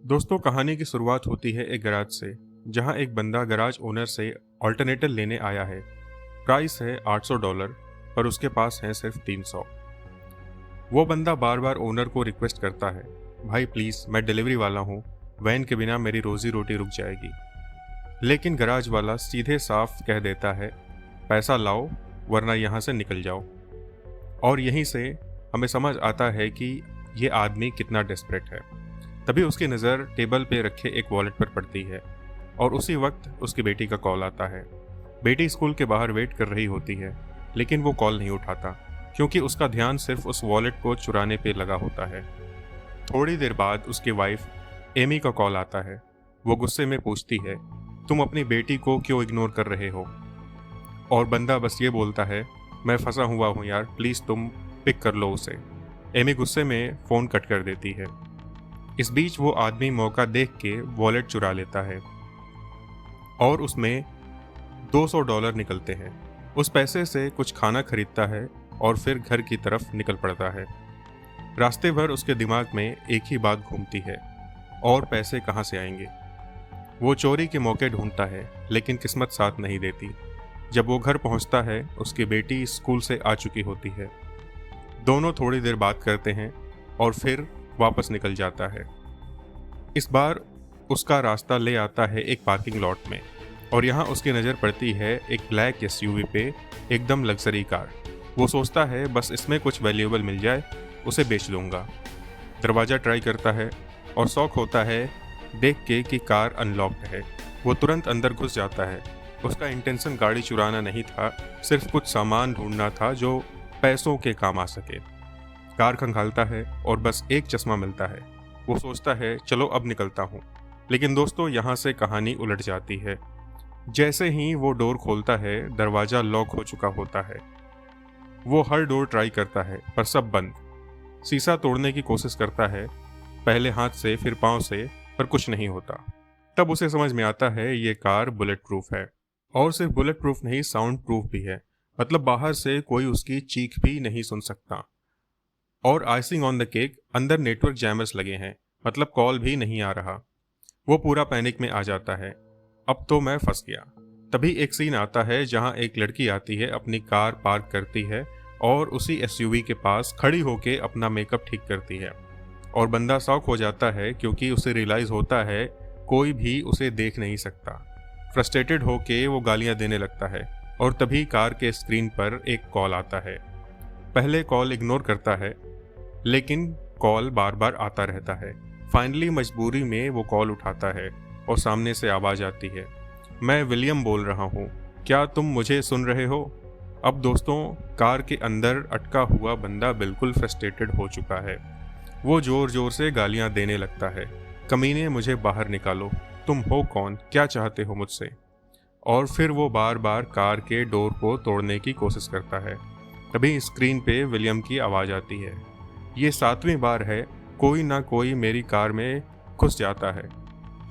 दोस्तों, कहानी की शुरुआत होती है एक गैराज से, जहां एक बंदा गैराज ओनर से ऑल्टरनेटर लेने आया है। प्राइस है $800, पर उसके पास है सिर्फ 300। वो बंदा बार बार ओनर को रिक्वेस्ट करता है, भाई प्लीज़, मैं डिलीवरी वाला हूँ, वैन के बिना मेरी रोजी रोटी रुक जाएगी। लेकिन गैराज वाला सीधे साफ कह देता है, पैसा लाओ वरना यहाँ से निकल जाओ। और यहीं से हमें समझ आता है कि ये आदमी कितना डेस्परेट है। तभी उसकी नज़र टेबल पे रखे एक वॉलेट पर पड़ती है और उसी वक्त उसकी बेटी का कॉल आता है। बेटी स्कूल के बाहर वेट कर रही होती है, लेकिन वो कॉल नहीं उठाता क्योंकि उसका ध्यान सिर्फ उस वॉलेट को चुराने पे लगा होता है। थोड़ी देर बाद उसकी वाइफ एमी का कॉल आता है। वो गुस्से में पूछती है, तुम अपनी बेटी को क्यों इग्नोर कर रहे हो? और बंदा बस ये बोलता है, मैं फंसा हुआ हूँ यार, प्लीज़ तुम पिक कर लो उसे। एमी गुस्से में फ़ोन कट कर देती है। इस बीच वो आदमी मौका देख के वॉलेट चुरा लेता है और उसमें $200 निकलते हैं। उस पैसे से कुछ खाना खरीदता है और फिर घर की तरफ निकल पड़ता है। रास्ते भर उसके दिमाग में एक ही बात घूमती है, और पैसे कहाँ से आएंगे? वो चोरी के मौके ढूंढता है, लेकिन किस्मत साथ नहीं देती। जब वो घर पहुंचता है, उसकी बेटी स्कूल से आ चुकी होती है। दोनों थोड़ी देर बात करते हैं और फिर वापस निकल जाता है। इस बार उसका रास्ता ले आता है एक पार्किंग लॉट में, और यहाँ उसकी नज़र पड़ती है एक ब्लैक एसयूवी पे, एकदम लग्जरी कार। वो सोचता है बस इसमें कुछ वैल्यूएबल मिल जाए, उसे बेच दूंगा। दरवाज़ा ट्राई करता है और शौक होता है देख के कि कार अनलॉक्ड है। वो तुरंत अंदर घुस जाता है। उसका इंटेंशन गाड़ी चुराना नहीं था, सिर्फ कुछ सामान ढूंढना था जो पैसों के काम आ सके। कार खंगालता है और बस एक चश्मा मिलता है। वो सोचता है चलो अब निकलता हूँ, लेकिन दोस्तों यहाँ से कहानी उलट जाती है। जैसे ही वो डोर खोलता है, दरवाज़ा लॉक हो चुका होता है। वो हर डोर ट्राई करता है पर सब बंद। शीशा तोड़ने की कोशिश करता है, पहले हाथ से फिर पाँव से, पर कुछ नहीं होता। तब उसे समझ में आता है ये कार बुलेट प्रूफ है, और सिर्फ बुलेट प्रूफ नहीं, साउंड प्रूफ भी है। मतलब बाहर से कोई उसकी चीख भी नहीं सुन सकता। और आइसिंग ऑन द केक, अंदर नेटवर्क जैमर्स लगे हैं, मतलब कॉल भी नहीं आ रहा। वो पूरा पैनिक में आ जाता है, अब तो मैं फंस गया। तभी एक सीन आता है जहां एक लड़की आती है, अपनी कार पार्क करती है और उसी एसयूवी के पास खड़ी होके अपना मेकअप ठीक करती है। और बंदा शॉक हो जाता है क्योंकि उसे रियलाइज़ होता है कोई भी उसे देख नहीं सकता। फ्रस्ट्रेटेड होके वो गालियां देने लगता है, और तभी कार के स्क्रीन पर एक कॉल आता है। पहले कॉल इग्नोर करता है, लेकिन कॉल बार बार आता रहता है। फाइनली मजबूरी में वो कॉल उठाता है और सामने से आवाज़ आती है, मैं विलियम बोल रहा हूँ, क्या तुम मुझे सुन रहे हो? अब दोस्तों, कार के अंदर अटका हुआ बंदा बिल्कुल फ्रस्ट्रेटेड हो चुका है। वो ज़ोर ज़ोर से गालियाँ देने लगता है, कमीने मुझे बाहर निकालो, तुम हो कौन, क्या चाहते हो मुझसे? और फिर वो बार बार कार के डोर को तोड़ने की कोशिश करता है। तभी स्क्रीन पे विलियम की आवाज़ आती है, ये 7वीं बार है कोई ना कोई मेरी कार में घुस जाता है।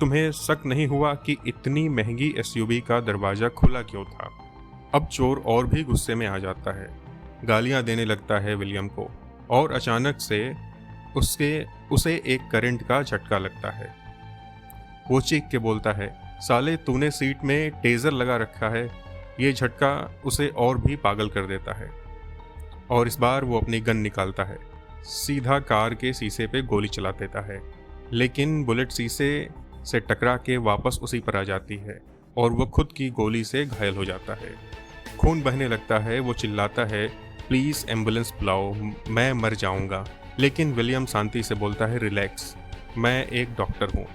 तुम्हें शक नहीं हुआ कि इतनी महंगी एसयूवी का दरवाज़ा खुला क्यों था? अब चोर और भी गुस्से में आ जाता है, गालियां देने लगता है विलियम को, और अचानक से उसे एक करंट का झटका लगता है। वो चीख के बोलता है, साले तूने सीट में टेज़र लगा रखा है। ये झटका उसे और भी पागल कर देता है, और इस बार वो अपनी गन निकालता है, सीधा कार के शीशे पे गोली चला देता है। लेकिन बुलेट शीशे से टकरा के वापस उसी पर आ जाती है और वो खुद की गोली से घायल हो जाता है। खून बहने लगता है। वो चिल्लाता है, प्लीज़ एम्बुलेंस बुलाओ, मैं मर जाऊंगा। लेकिन विलियम शांति से बोलता है, रिलैक्स, मैं एक डॉक्टर हूँ।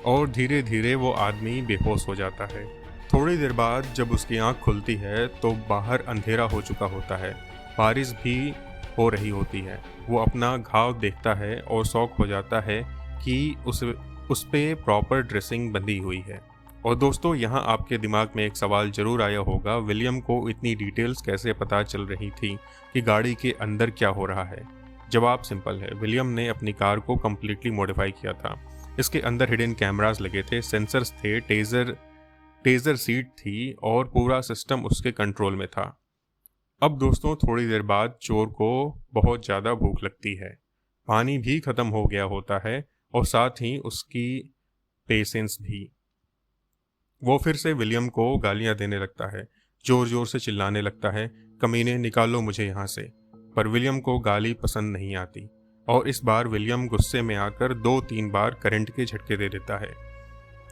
और धीरे धीरे वो आदमी बेहोश हो जाता है। थोड़ी देर बाद जब उसकी आँख खुलती है तो बाहर अंधेरा हो चुका होता है, बारिश भी हो रही होती है। वो अपना घाव देखता है और शॉक हो जाता है कि उस पे प्रॉपर ड्रेसिंग बंधी हुई है। और दोस्तों, यहाँ आपके दिमाग में एक सवाल जरूर आया होगा, विलियम को इतनी डिटेल्स कैसे पता चल रही थी कि गाड़ी के अंदर क्या हो रहा है? जवाब सिंपल है, विलियम ने अपनी कार को कम्प्लीटली मॉडिफाई किया था। इसके अंदर हिडन कैमरास लगे थे, सेंसर्स थे, टेजर सीट थी, और पूरा सिस्टम उसके कंट्रोल में था। अब दोस्तों, थोड़ी देर बाद चोर को बहुत ज़्यादा भूख लगती है। पानी भी ख़त्म हो गया होता है और साथ ही उसकी पेशेंस भी। वो फिर से विलियम को गालियां देने लगता है, जोर जोर से चिल्लाने लगता है, कमीने निकालो मुझे यहाँ से। पर विलियम को गाली पसंद नहीं आती और इस बार विलियम गुस्से में आकर 2-3 बार करंट के झटके दे देता है।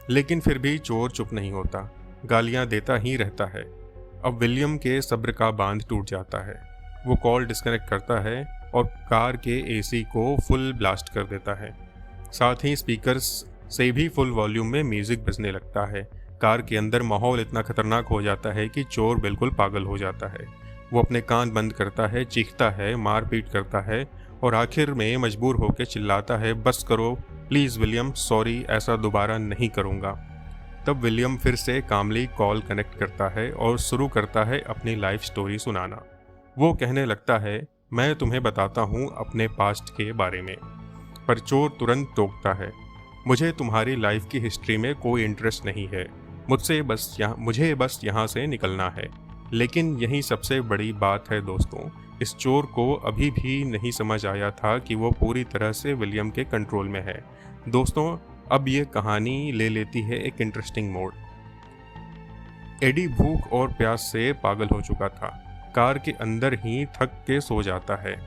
लेकिन फिर भी चोर चुप नहीं होता, गालियां देता ही रहता है। अब विलियम के सब्र का बांध टूट जाता है। वो कॉल डिस्कनेक्ट करता है और कार के एसी को फुल ब्लास्ट कर देता है। साथ ही स्पीकर्स से भी फुल वॉल्यूम में म्यूजिक बजने लगता है। कार के अंदर माहौल इतना खतरनाक हो जाता है कि चोर बिल्कुल पागल हो जाता है। वो अपने कान बंद करता है, चीखता है, मारपीट करता है और आखिर में मजबूर होकर चिल्लाता है, बस करो प्लीज़ विलियम, सॉरी, ऐसा दोबारा नहीं करूँगा। तब विलियम फिर से कामली कॉल कनेक्ट करता है और शुरू करता है अपनी लाइफ स्टोरी सुनाना। वो कहने लगता है, मैं तुम्हें बताता हूँ अपने पास्ट के बारे में। पर चोर तुरंत टोकता है, मुझे तुम्हारी लाइफ की हिस्ट्री में कोई इंटरेस्ट नहीं है, मुझे बस यहाँ से निकलना है। लेकिन यही सबसे बड़ी बात है दोस्तों, इस चोर को अभी भी नहीं समझ आया था कि वो पूरी तरह से विलियम के कंट्रोल में है। दोस्तों, अब ये कहानी ले लेती है एक इंटरेस्टिंग मोड़। एडी भूख और प्यास से पागल हो चुका था। कार के अंदर ही थक के सो जाता है।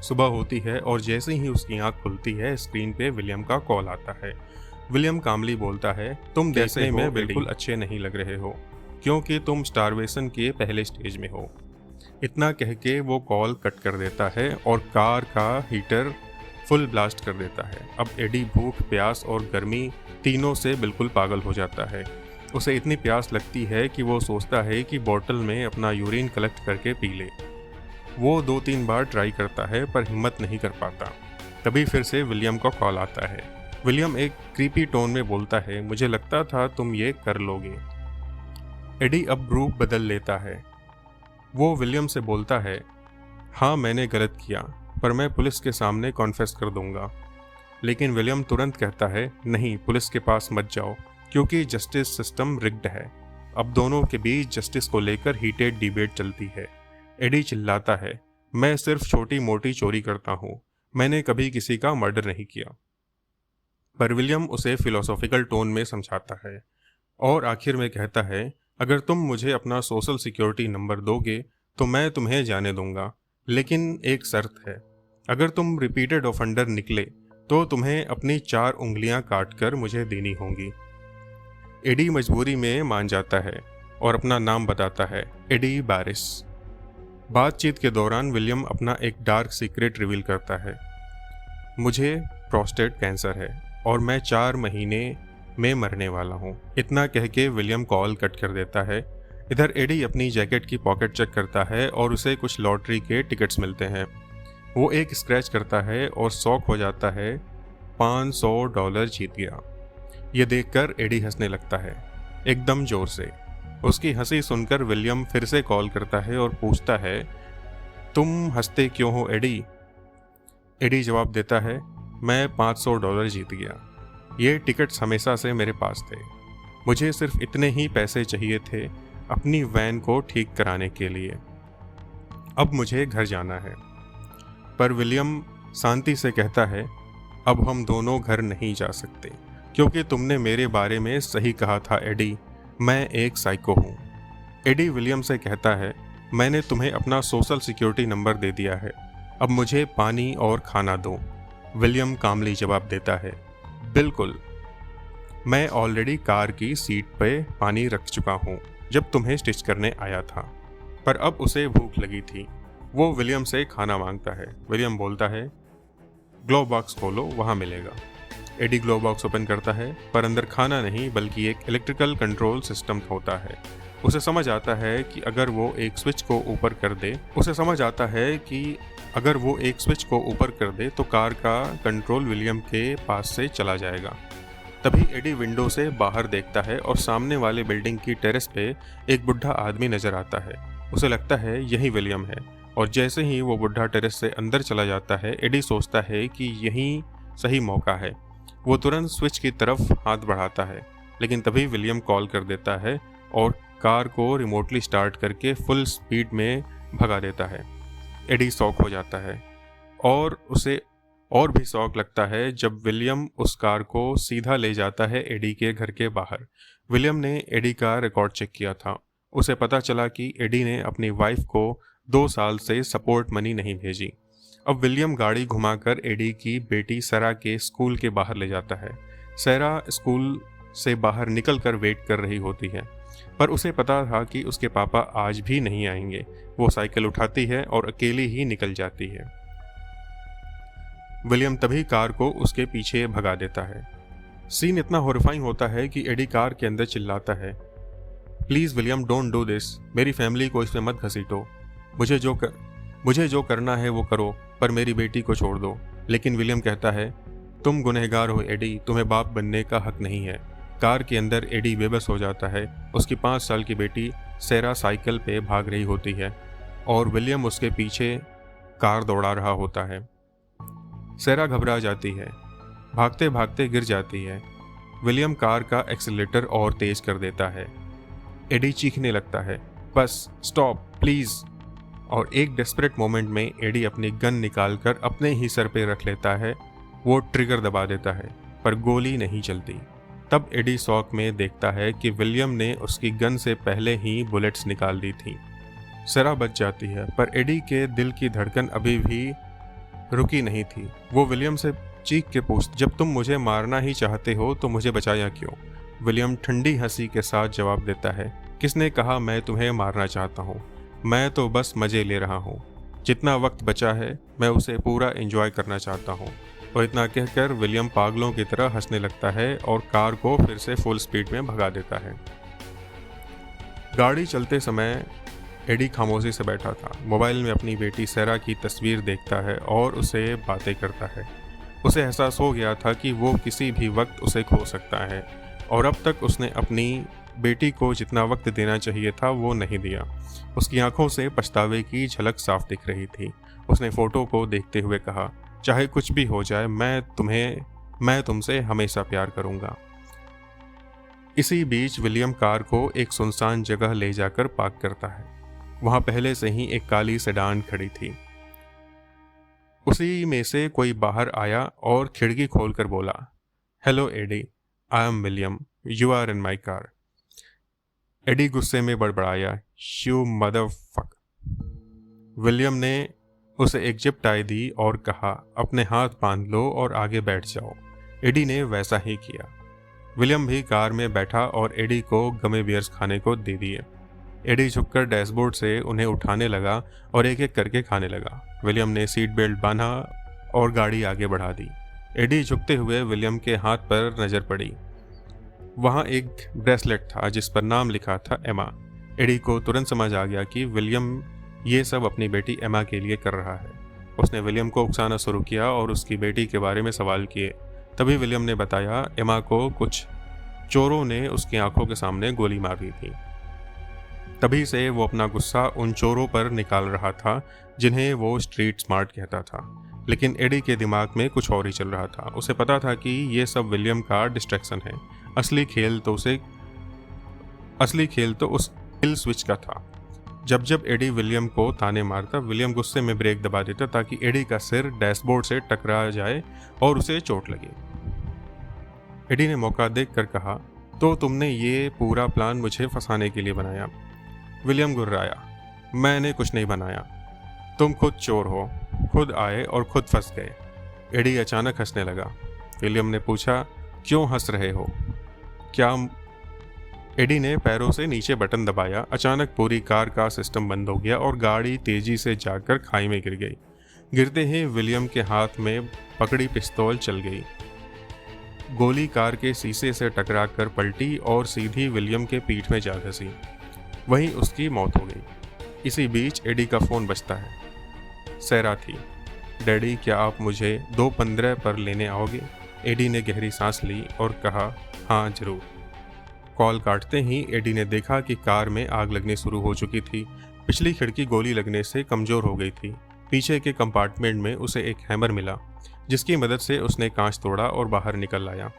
सुबह होती है और जैसे ही उसकी आंख खुलती है, स्क्रीन पे विलियम का कॉल आता है। विलियम कामली बोलता है, तुम देखने में बिल्कुल अच्छे नहीं लग रहे हो क्योंकि तुम स्टारवेशन के पहले स्टेज में हो। इतना कह के वो कॉल कट कर देता है और कार का हीटर फुल ब्लास्ट कर देता है। अब एडी भूख, प्यास और गर्मी तीनों से बिल्कुल पागल हो जाता है। उसे इतनी प्यास लगती है कि वो सोचता है कि बोतल में अपना यूरिन कलेक्ट करके पी ले। वो 2-3 बार ट्राई करता है पर हिम्मत नहीं कर पाता। तभी फिर से विलियम का कॉल आता है। विलियम एक क्रीपी टोन में बोलता है, मुझे लगता था तुम ये कर लोगे। एडी अब रूप बदल लेता है। वो विलियम से बोलता है, हाँ मैंने गलत किया, पर मैं पुलिस के सामने कॉन्फेस कर दूंगा। लेकिन विलियम तुरंत कहता है, नहीं, पुलिस के पास मत जाओ क्योंकि जस्टिस सिस्टम रिग्ड है। अब दोनों के बीच जस्टिस को लेकर हीटेड डिबेट चलती है। एडी चिल्लाता है, मैं सिर्फ छोटी मोटी चोरी करता हूँ, मैंने कभी किसी का मर्डर नहीं किया। पर विलियम उसे फिलोसॉफिकल टोन में समझाता है और आखिर में कहता है, अगर तुम मुझे अपना सोशल सिक्योरिटी नंबर दोगे तो मैं तुम्हें जाने दूंगा, लेकिन एक शर्त है, अगर तुम रिपीटेड ऑफेंडर निकले तो तुम्हें अपनी 4 उंगलियां काटकर मुझे देनी होंगी। एडी मजबूरी में मान जाता है और अपना नाम बताता है, एडी बारिस। बातचीत के दौरान विलियम अपना एक डार्क सीक्रेट रिवील करता है, मुझे प्रोस्टेट कैंसर है और मैं 4 महीने में मरने वाला हूँ। इतना कह के विलियम कॉल कट कर देता है। इधर एडी अपनी जैकेट की पॉकेट चेक करता है और उसे कुछ लॉटरी के टिकट्स मिलते हैं। वो एक स्क्रैच करता है और शॉक हो जाता है, $500 जीत गया। ये देखकर एडी हंसने लगता है, एकदम जोर से। उसकी हंसी सुनकर विलियम फिर से कॉल करता है और पूछता है, तुम हंसते क्यों हो एडी? एडी जवाब देता है, मैं $500 जीत गया। ये टिकट्स हमेशा से मेरे पास थे, मुझे सिर्फ इतने ही पैसे चाहिए थे अपनी वैन को ठीक कराने के लिए। अब मुझे घर जाना है। पर विलियम शांति से कहता है, अब हम दोनों घर नहीं जा सकते क्योंकि तुमने मेरे बारे में सही कहा था एडी, मैं एक साइको हूँ। एडी विलियम से कहता है, मैंने तुम्हें अपना सोशल सिक्योरिटी नंबर दे दिया है, अब मुझे पानी और खाना दो। विलियम कामली जवाब देता है, बिल्कुल, मैं ऑलरेडी कार की सीट पे पानी रख चुका हूँ जब तुम्हें स्टिच करने आया था। पर अब उसे भूख लगी थी। वो विलियम से खाना मांगता है। विलियम बोलता है, ग्लोव बॉक्स खोलो, वहाँ मिलेगा। एडी ग्लोव बॉक्स ओपन करता है पर अंदर खाना नहीं बल्कि एक इलेक्ट्रिकल कंट्रोल सिस्टम होता है। उसे समझ आता है कि अगर वो एक स्विच को ऊपर कर दे तो कार का कंट्रोल विलियम के पास से चला जाएगा। तभी एडी विंडो से बाहर देखता है और सामने वाले बिल्डिंग की टेरेस पे एक बुढ़ा आदमी नजर आता है। उसे लगता है यही विलियम है और जैसे ही वो बुढ़ा टेरेस से अंदर चला जाता है, एडी सोचता है कि यही सही मौका है। वो तुरंत स्विच की तरफ हाथ बढ़ाता है, लेकिन तभी विलियम कॉल कर देता है और कार को रिमोटली स्टार्ट करके फुल स्पीड में भगा देता है। एडी शॉक हो जाता है और उसे और भी शौक लगता है जब विलियम उस कार को सीधा ले जाता है एडी के घर के बाहर। विलियम ने एडी का रिकॉर्ड चेक किया था। उसे पता चला कि एडी ने अपनी वाइफ को 2 साल से सपोर्ट मनी नहीं भेजी। अब विलियम गाड़ी घुमाकर एडी की बेटी सरा के स्कूल के बाहर ले जाता है। सरा स्कूल से बाहर निकलकर वेट कर रही होती है, पर उसे पता था कि उसके पापा आज भी नहीं आएंगे। वो साइकिल उठाती है और अकेली ही निकल जाती है। विलियम तभी कार को उसके पीछे भगा देता है। सीन इतना हॉरिफाइंग होता है कि एडी कार के अंदर चिल्लाता है, please William, don't do this. मेरी फैमिली को इसमें मत घसीटो। मुझे जो करना है वो करो, पर मेरी बेटी को छोड़ दो। लेकिन विलियम कहता है, तुम गुनहगार हो एडी, तुम्हें बाप बनने का हक नहीं है। कार के अंदर एडी बेबस हो जाता है। उसकी 5 साल की बेटी सेरा साइकिल पे भाग रही होती है और विलियम उसके पीछे कार दौड़ा रहा होता है। सेरा घबरा जाती है, भागते भागते गिर जाती है। विलियम कार का एक्सीलरेटर और तेज कर देता है। एडी चीखने लगता है, बस स्टॉप प्लीज़। और एक डेस्परेट मोमेंट में एडी अपनी गन निकालकर अपने ही सर पे रख लेता है। वो ट्रिगर दबा देता है, पर गोली नहीं चलती। तब एडी शॉक में देखता है कि विलियम ने उसकी गन से पहले ही बुलेट्स निकाल दी थी। सेरा बच जाती है, पर एडी के दिल की धड़कन अभी भी रुकी नहीं थी। वो विलियम से चीख के पूछता, जब तुम मुझे मारना ही चाहते हो तो मुझे बचाया क्यों? विलियम ठंडी हंसी के साथ जवाब देता है, किसने कहा मैं तुम्हें मारना चाहता हूँ? मैं तो बस मज़े ले रहा हूँ। जितना वक्त बचा है मैं उसे पूरा एंजॉय करना चाहता हूँ। और इतना कहकर विलियम पागलों की तरह हंसने लगता है और कार को फिर से फुल स्पीड में भगा देता है। गाड़ी चलते समय एडी खामोशी से बैठा था। मोबाइल में अपनी बेटी सेरा की तस्वीर देखता है और उसे बातें करता है। उसे एहसास हो गया था कि वो किसी भी वक्त उसे खो सकता है और अब तक उसने अपनी बेटी को जितना वक्त देना चाहिए था वो नहीं दिया। उसकी आंखों से पछतावे की झलक साफ दिख रही थी। उसने फ़ोटो को देखते हुए कहा, चाहे कुछ भी हो जाए मैं तुमसे हमेशा प्यार करूंगा। इसी बीच विलियम कार को एक सुनसान जगह ले जाकर पार्क करता है। वहां पहले से ही एक काली सेडान खड़ी थी। उसी में से कोई बाहर आया और खिड़की खोलकर बोला, hello Eddie, I am William, you are in my car. Eddie गुस्से में बड़बड़ाया, यू मदरफक। विलियम ने उसे एक जिप टाई दी और कहा, अपने हाथ बांध लो और आगे बैठ जाओ। एडी ने वैसा ही किया। विलियम भी कार में बैठा और एडी को गमे बियर्स खाने को दे दिए। एडी झुककर डैशबोर्ड से उन्हें उठाने लगा और एक एक करके खाने लगा। विलियम ने सीट बेल्ट बांधा और गाड़ी आगे बढ़ा दी। एडी झुकते हुए विलियम के हाथ पर नजर पड़ी। वहाँ एक ब्रेसलेट था जिस पर नाम लिखा था एमा। एडी को तुरंत समझ आ गया कि विलियम ये सब अपनी बेटी एमा के लिए कर रहा है। उसने विलियम को उकसाना शुरू किया और उसकी बेटी के बारे में सवाल किए। तभी विलियम ने बताया, एमा को कुछ चोरों ने उसकी आंखों के सामने गोली मार दी थी। तभी से वो अपना गुस्सा उन चोरों पर निकाल रहा था जिन्हें वो स्ट्रीट स्मार्ट कहता था। लेकिन एडी के दिमाग में कुछ और ही चल रहा था। उसे पता था कि ये सब विलियम का डिस्ट्रैक्शन है। असली खेल तो उस किल स्विच का था। जब जब एडी विलियम को ताने मारता, विलियम गुस्से में ब्रेक दबा देता ताकि एडी का सिर डैशबोर्ड से टकरा जाए और उसे चोट लगे। एडी ने मौका देखकर कहा, तो तुमने ये पूरा प्लान मुझे फंसाने के लिए बनाया? विलियम गुर्राया, मैंने कुछ नहीं बनाया, तुम खुद चोर हो, खुद आए और खुद फंस गए। एडी अचानक हंसने लगा। विलियम ने पूछा, क्यों हंस रहे हो? क्या? एडी ने पैरों से नीचे बटन दबाया। अचानक पूरी कार का सिस्टम बंद हो गया और गाड़ी तेजी से जाकर खाई में गिर गई। गिरते ही विलियम के हाथ में पकड़ी पिस्तौल चल गई। गोली कार के शीशे से टकराकर पलटी और सीधी विलियम के पीठ में जा घसी। वहीं उसकी मौत हो गई। इसी बीच एडी का फ़ोन बजता है। सेरा थी। डैडी, क्या आप मुझे 2:15 पर लेने आओगे? एडी ने गहरी सांस ली और कहा, हाँ ज़रूर। कॉल काटते ही एडी ने देखा कि कार में आग लगने शुरू हो चुकी थी। पिछली खिड़की गोली लगने से कमज़ोर हो गई थी। पीछे के कंपार्टमेंट में उसे एक हैमर मिला जिसकी मदद से उसने कांच तोड़ा और बाहर निकल आया।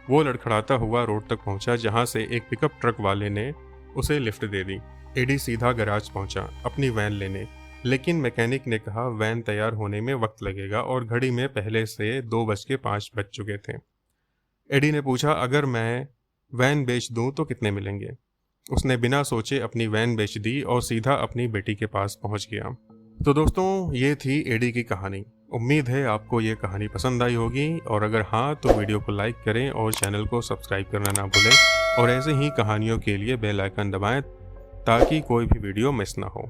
वो लड़खड़ाता हुआ रोड तक पहुंचा जहां से एक पिकअप ट्रक वाले ने उसे लिफ्ट दे दी। एडी सीधा गैराज पहुंचा अपनी वैन लेने। लेकिन मैकेनिक ने कहा वैन तैयार होने में वक्त लगेगा और घड़ी में पहले से 2:05 बज चुके थे। एडी ने पूछा, अगर मैं वैन बेच दूं तो कितने मिलेंगे? उसने बिना सोचे अपनी वैन बेच दी और सीधा अपनी बेटी के पास पहुंच गया। तो दोस्तों, ये थी एडी की कहानी। उम्मीद है आपको ये कहानी पसंद आई होगी, और अगर हाँ तो वीडियो को लाइक करें और चैनल को सब्सक्राइब करना ना भूलें, और ऐसे ही कहानियों के लिए बेल आइकन दबाएं ताकि कोई भी वीडियो मिस ना हो।